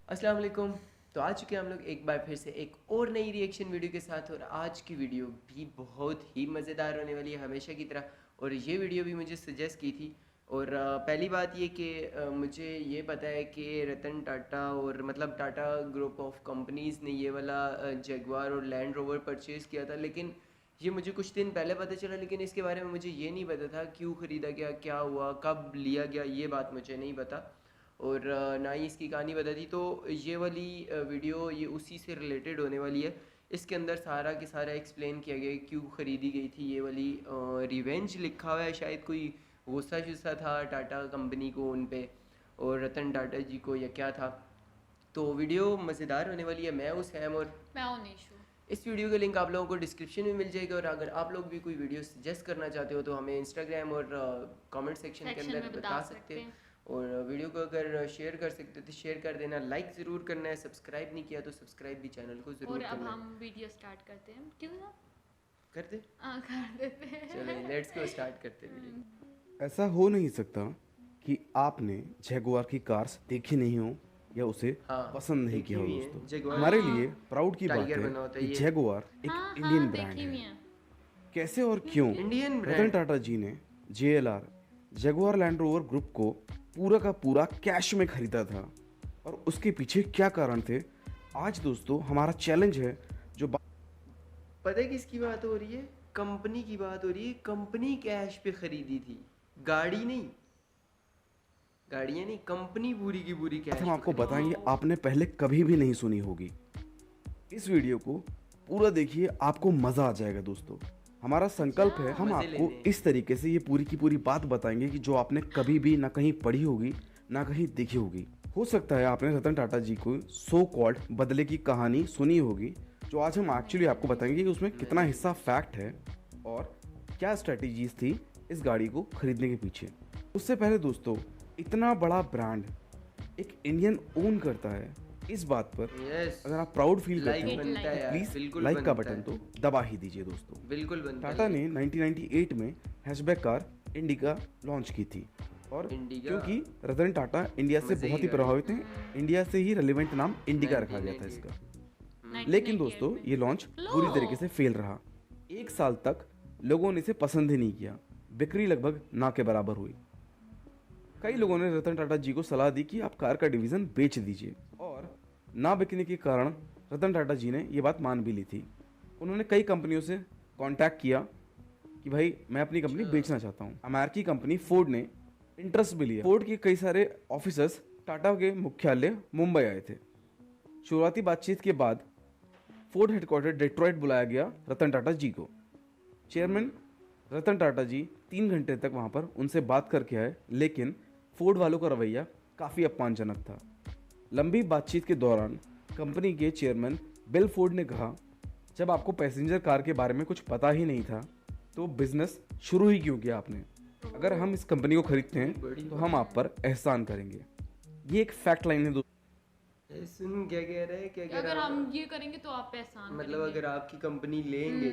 अस्सलाम वालेकुम। तो आ चुके हैं हम लोग एक बार फिर से एक और नई रिएक्शन वीडियो के साथ। और आज की वीडियो भी बहुत ही मज़ेदार होने वाली है हमेशा की तरह। और ये वीडियो भी मुझे सजेस्ट की थी। और पहली बात ये कि मुझे ये पता है कि रतन टाटा और मतलब टाटा ग्रुप ऑफ कंपनीज़ ने ये वाला जगुआर और लैंड रोवर परचेज़ किया था। लेकिन ये मुझे कुछ दिन पहले पता चला, लेकिन इसके बारे में मुझे ये नहीं पता था क्यों ख़रीदा गया, क्या हुआ, कब लिया गया, ये बात मुझे नहीं पता। और ना ही इसकी कहानी बता दी। तो ये वाली वीडियो ये उसी से रिलेटेड होने वाली है। इसके अंदर सारा के सारा एक्सप्लेन किया गया है क्यों ख़रीदी गई थी ये वाली। रिवेंज लिखा हुआ है, शायद कोई गुस्सा शुस्सा था टाटा कंपनी को उन पे और रतन टाटा जी को, या क्या था। तो वीडियो मज़ेदार होने वाली है। मैं हूँ सैम और मैं हूँ निशु। इस वीडियो का लिंक आप लोगों को डिस्क्रिप्शन में मिल जाएगा। और अगर आप लोग भी कोई वीडियो सजेस्ट करना चाहते हो तो हमें इंस्टाग्राम और कमेंट सेक्शन के अंदर में बता सकते हैं। और वीडियो को अगर शेयर कर सकते हो तो शेयर कर देना, लाइक ज़रूर करना है, सब्सक्राइब नहीं किया तो सब्सक्राइब भी चैनल को ज़रूर और अब करना है। हम वीडियो स्टार्ट करते हैं। क्यों ना कर दे, कर देते हैं। चलो लेट्स गो, स्टार्ट करते हैं वीडियो। ऐसा हो नहीं सकता कि आपने जैगुआर की कार्स देखी नहीं हो या उसे हाँ, पसंद नहीं देखी किया हो हुई है दोस्तों। जगुआर। हमारे लिए प्राउड की बात टाइगर है बना होता है कि ये। जैगुआर एक हाँ इंडियन ब्रांड देखी हुई है। है। कैसे और क्यों इंडियन रतन ब्रांड। टाटा जी ने JLR Jaguar land rover group को पूरा का पूरा कैश में खरीदा था और उसके पीछे क्या कारण थे, आज दोस्तों हमारा चैलेंज है जो पता है किसकी बात हो रही है? कंपनी की बात हो रही है। कंपनी कैश पे खरीदी थी, गाड़ी नहीं, गाड़ियाँ नहीं, कंपनी पूरी की पूरी कैश हम पे आपको खरीदी। बताएंगे आपने पहले कभी भी नहीं सुनी होगी। इस वीडियो को पूरा देखिए, आपको मजा आ जाएगा दोस्तों। हमारा संकल्प है हम मजे आपको लेने। इस तरीके से ये पूरी की पूरी बात बताएंगे कि जो आपने कभी भी ना कहीं पढ़ी होगी ना कहीं देखी होगी। हो सकता है आपने रतन टाटा जी को सो कॉल्ड बदले की कहानी सुनी होगी, जो आज हम एक्चुअली आपको बताएंगे कि उसमें कितना हिस्सा फैक्ट है और क्या स्ट्रेटेजीज थी इस गाड़ी को खरीदने के पीछे। उससे पहले दोस्तों, इतना बड़ा ब्रांड एक इंडियन ओन करता है, इस बात पर यस, अगर आप प्राउड फील करते लाइक हो बनता है यार, प्लीज बिल्कुल लाइक का बनता बटन है। तो दबा ही दीजिए दोस्तों। बिल्कुल बनता टाटा है। ने 1998 में हैचबैक कार इंडिका लॉन्च की थी और इंडिका। क्योंकि रतन टाटा इंडिया से मजे बहुत ही ही प्रभावित हैं, इंडिया से ही रेलिवेंट नाम इंडिका रखा गया था 1998 इसका। लेकिन दोस्तों में। ये लॉन्च पूरी तरीके से फेल रहा। एक साल तक लोगों ने इसे पसंद ही नहीं किया, बिक्री लगभग ना के बराबर हुई। कई लोगों ने रतन टाटा जी को सलाह दी कि आप कार का डिवीज़न बेच दीजिए और ना बिकने के कारण रतन टाटा जी ने ये बात मान भी ली थी। उन्होंने कई कंपनियों से कांटेक्ट किया कि भाई मैं अपनी कंपनी बेचना चाहता हूँ। अमेरिकी कंपनी फोर्ड ने इंटरेस्ट भी लिया। फोर्ड के कई सारे ऑफिसर्स टाटा के मुख्यालय मुंबई आए थे। शुरुआती बातचीत के बाद फोर्ड हेडक्वार्टर डेट्रॉइट बुलाया गया रतन टाटा जी को। चेयरमैन रतन टाटा जी 3 घंटे तक वहाँ पर उनसे बात करके आए, लेकिन फोर्ड वालों का रवैया काफ़ी अपमानजनक था। लंबी बातचीत के दौरान कंपनी के चेयरमैन बिल फोर्ड ने कहा, जब आपको पैसेंजर कार के बारे में कुछ पता ही नहीं था तो बिजनेस शुरू ही क्यों किया आपने? अगर हम इस कंपनी को खरीदते हैं तो हम आप पर एहसान करेंगे। ये एक फैक्ट लाइन है दोस्तों। सुन क्या कह रहे हैं, क्या कह अगर रहा हम ये करेंगे तो आप एहसान मतलब अगर आपकी कंपनी लेंगे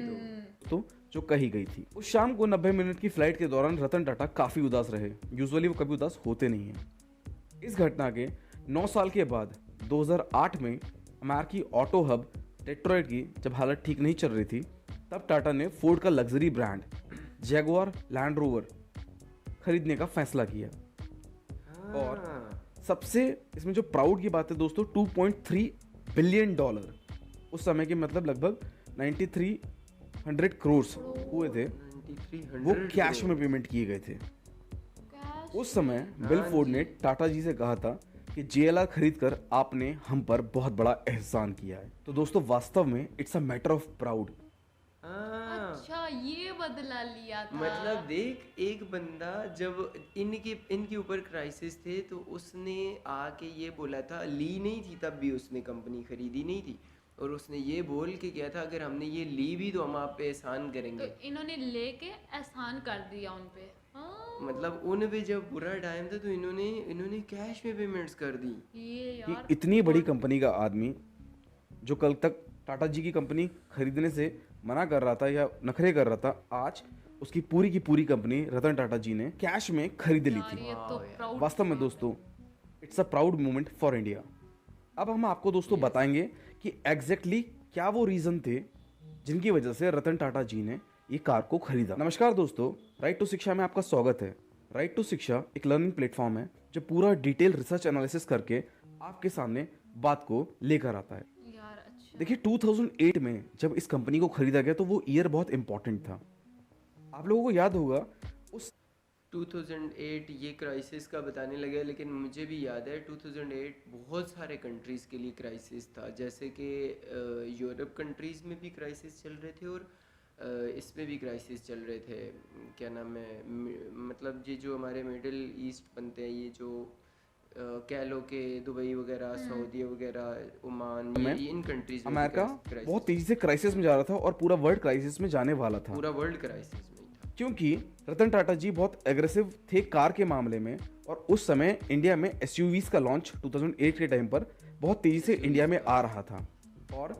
तो जो कही गई थी। उस शाम को 90 मिनट की फ्लाइट के दौरान रतन टाटा काफ़ी उदास रहे। यूजुअली वो कभी उदास होते नहीं हैं। इस घटना के 9 साल के बाद 2008 में अमेरिकी ऑटो हब डेट्रॉइट की जब हालत ठीक नहीं चल रही थी, तब टाटा ने फोर्ड का luxury brand Jaguar land rover खरीदने का फैसला किया। और सबसे इसमें जो प्राउड की बात है दोस्तों, $2.3 बिलियन उस समय के मतलब लगभग 9300 करोड़ हुए थे, वो 9300 कैश में पेमेंट किए गए थे। उस समय बिल फोर्ड ने टाटा जी से कहा था कि JLR खरीद कर आपने हम पर बहुत बड़ा एहसान किया है। तो दोस्तों वास्तव में it's a matter of proud. अच्छा ये बदला लिया था। मतलब देख, एक बंदा जब इनके ऊपर क्राइसिस थे तो उसने आके ये बोला था, ली नहीं थी तब भी, उसने कंपनी खरीदी नहीं थी और उसने ये बोल के किया था अगर हमने ये ली भी तो हम आप पे एहसान तो करेंगे। इन्होंने लेके एहसान कर दिया उन पे। हाँ, मतलब उन पे जब बुरा टाइम था तो इन्होंने कैश में पेमेंट्स कर दी। ये कि यार इतनी बड़ी कंपनी का आदमी जो कल तक टाटा जी की कंपनी खरीदने से मना कर रहा था या नखरे कर रहा था, आज उसकी की पूरी कंपनी रतन टाटा जी ने कैश में खरीद ली यार थी। ये तो प्राउड वास्तव में दोस्तों it's a proud moment for India. अब हम आपको दोस्तों बताएंगे कि एग्जैक्टली क्या वो रीज़न थे जिनकी वजह से रतन टाटा जी ने ये कार को खरीदा। नमस्कार दोस्तों, राइट टू शिक्षा में आपका स्वागत है। राइट टू शिक्षा एक लर्निंग प्लेटफॉर्म है जो पूरा डिटेल रिसर्च एनालिसिस करके आपके सामने बात को लेकर आता है। यार अच्छा। देखिए 2008 में जब इस कंपनी को खरीदा गया तो वो ईयर बहुत इंपॉर्टेंट था। आप लोगों को याद होगा उस 2008 ये क्राइसिस का बताने लगे, लेकिन मुझे भी याद है 2008 बहुत सारे कंट्रीज़ के लिए क्राइसिस था। जैसे कि यूरोप कंट्रीज़ में भी क्राइसिस चल रहे थे और इसमें भी क्राइसिस चल रहे थे। क्या नाम है, मतलब ये जो हमारे मिडिल ईस्ट बनते हैं, ये जो कह लो कि दुबई वगैरह, सऊदी वगैरह, ओमान, ये इन कंट्रीज़ में अमेरिका crisis- बहुत तेजी से क्राइसिस में जा रहा था और पूरा वर्ल्ड क्राइसिस में जाने वाला था, पूरा वर्ल्ड क्राइसिस में ही था। क्योंकि रतन टाटा जी बहुत एग्रेसिव थे कार के मामले में। और उस समय इंडिया में एसयूवीज का लॉन्च 2008 के टाइम पर बहुत तेजी से इंडिया में आ रहा था और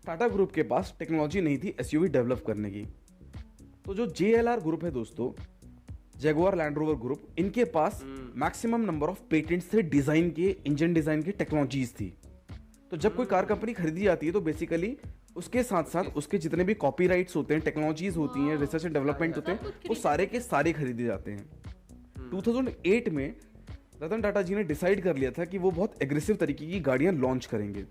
टाटा ग्रुप के पास टेक्नोलॉजी नहीं थी एसयूवी डेवलप करने की। तो जो जेएलआर ग्रुप है दोस्तों, जैगुआर लैंड रोवर ग्रुप, इनके पास मैक्सिमम नंबर ऑफ पेटेंट्स थे डिजाइन के, इंजन डिजाइन की टेक्नोलॉजीज थी। तो जब कोई कार कंपनी खरीदी जाती है तो बेसिकली उसके साथ साथ उसके जितने भी कॉपीराइट्स होते हैं, टेक्नोलॉजीज होती हैं, रिसर्च एंड डेवलपमेंट होते हैं, वो सारे के सारे खरीदे जाते हैं। 2008 में रतन टाटा जी ने डिसाइड कर लिया था कि वो बहुत एग्रेसिव तरीके की गाड़ियां लॉन्च करेंगे।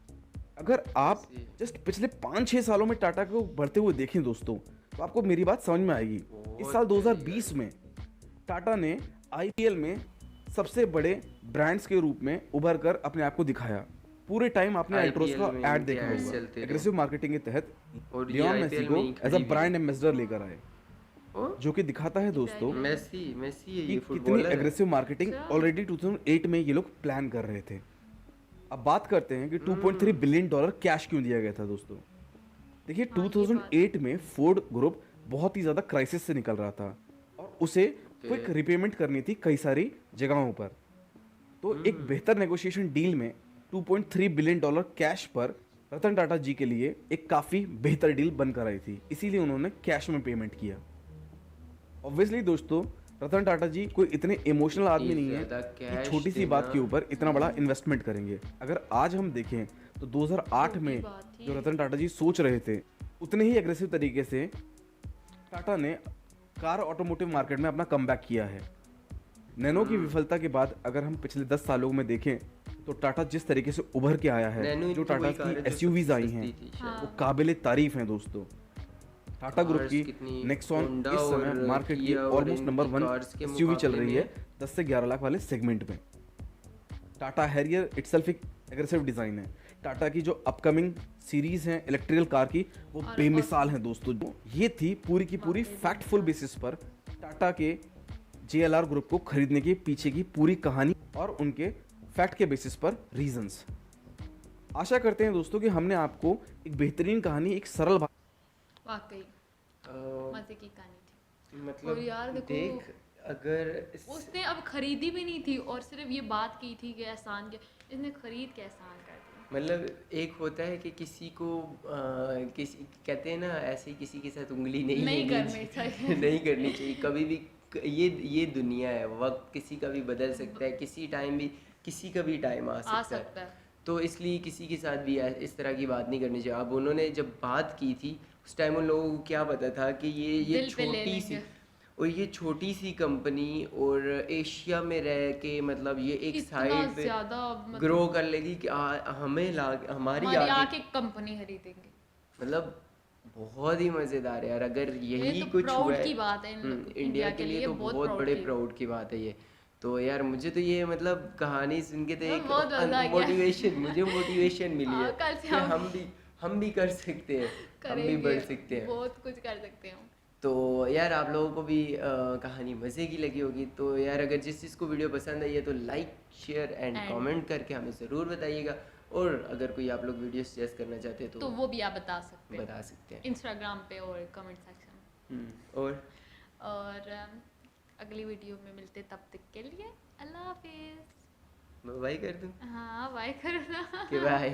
अगर आप जस्ट पिछले 5-6 सालों में टाटा को बढ़ते हुए देखें दोस्तों, तो आपको मेरी बात समझ में आएगी। इस साल 2020 में टाटा ने आईपीएल में सबसे बड़े ब्रांड्स के रूप में उभर कर अपने आप को दिखाया। पूरे टाइम आपने एल्ट्रोस का में ऐड देखा ads होगा। चलते थे। एग्रेसिव मार्केटिंग के तहत और ये लियोन IPL मेसी को में ही एज अ खड़ी ब्रांड एम्बेसडर लेकर आए, ओ, जो कि दिखाता है दोस्तों मेसी है कि ये कितनी फुटबॉलर है। एग्रेसिव मार्केटिंग ऑलरेडी 2008 में ये लोग प्लान कर रहे थे। अब बात करते हैं कि 2.3 बिलियन डॉलर कैश क्यों दिया गया था दोस्तों। देखिए 2008 में फोर्ड ग्रुप बहुत ही ज़्यादा क्राइसिस से निकल रहा था और उसे क्विक रिपेमेंट करनी थी कई सारी जगहों पर। तो एक बेहतर नेगोशिएशन डील में 2.3 बिलियन डॉलर कैश पर रतन टाटा जी के लिए एक काफ़ी बेहतर डील बनकर आई थी, इसीलिए उन्होंने कैश में पेमेंट किया। ऑब्वियसली दोस्तों रतन टाटा जी कोई इतने इमोशनल आदमी नहीं है कि छोटी सी बात के ऊपर इतना बड़ा इन्वेस्टमेंट करेंगे। अगर आज हम देखें तो 2008 में जो रतन टाटा जी सोच रहे थे, उतने ही एग्रेसिव तरीके से टाटा ने कार ऑटोमोटिव मार्केट में अपना कमबैक किया है। नैनो की विफलता के बाद अगर हम पिछले 10 सालों में देखें तो टाटा जिस तरीके से उभर के आया है, नैनो जो इनकी टाटा वही कार है की जो एसयूवीज सबसे आई सस्ती हैं थी शायद। वो काबिले तारीफ हैं दोस्तों। टाटा ग्रुप Cars की कितनी नेक्सॉन Honda इस समय और मार्केट की Kia और ऑलमोस्ट नंबर इनकी 1 cars के एसयूवी चल मुकाबले रही है में 10 से 11 लाख वाले सेगमेंट में। टाटा हैरियर इटसेल्फ एक एग्रेसिव डिजाइन है। टाटा की जो अपकमिंग सीरीज है इलेक्ट्रिकल कार की, वो बेमिसाल है दोस्तों। ये थी पूरी की पूरी फैक्टफुल बेसिस पर टाटा के जेएलआर ग्रुप को खरीदने के पीछे की पूरी कहानी और उनके फैक्ट के बेसिस पर रीजंस। आशा करते हैं दोस्तों कि हमने आपको एक बेहतरीन कहानी एक सरल वाकई अ, मजे की कहानी थी। मतलब और यार देखो, देख अगर उसने अब खरीदी भी नहीं थी और सिर्फ ये बात की थी कि एहसान के, इसने खरीद के एहसान कर दिया। मतलब एक होता है कि किसी को किसी कहते हैं ना, ऐसे ही किसी के साथ उंगली नहीं नहीं लेनी करनी चाहिए। नहीं करनी चाहिए कभी भी। ये दुनिया है, वक्त किसी का भी बदल सकता है, किसी टाइम भी किसी का भी टाइम आ सकता है। तो इसलिए किसी के साथ भी इस तरह की बात नहीं करनी चाहिए। अब उन्होंने जब बात की थी उस टाइम उन लोगों को क्या पता था कि ये दिल पे ले छोटी सी लेंगे। और ये छोटी सी कंपनी और एशिया में रह के मतलब ये एक इतना साइड पे ज्यादा मतलब ग्रो कर लेगी कि हमें हमारी हमारी आगे आके कंपनी खरीदेंगे। मतलब बहुत ही मजेदार है यार। अगर यही तो कुछ प्राउड हुआ है की बात है इंडिया के लिए तो बहुत बड़े प्राउड की बात है ये। तो यार मुझे तो ये मतलब कहानी सुन के तो एक बहुत मजा आ गया। मुझे मोटिवेशन मिली है कल से कि हम भी कर सकते हैं, हम भी बढ़ सकते हैं। बहुत कुछ कर सकते हैं। तो यार आप लोगों को भी कहानी मज़े की लगी होगी। तो यार अगर जिस चीज़ को वीडियो पसंद आई है तो लाइक शेयर एंड कमेंट करके हमें ज़रूर बताइएगा। और अगर कोई आप लोग वीडियो सजेस्ट करना चाहते हैं तो वो भी आप बता सकते हैं इंस्टाग्राम पे और कमेंट सेक्शन में। और अगली वीडियो में मिलते तब तक के लिए अल्लाह हाफिज़। बाय कर दूँ? हाँ बाय कर दो। बाय।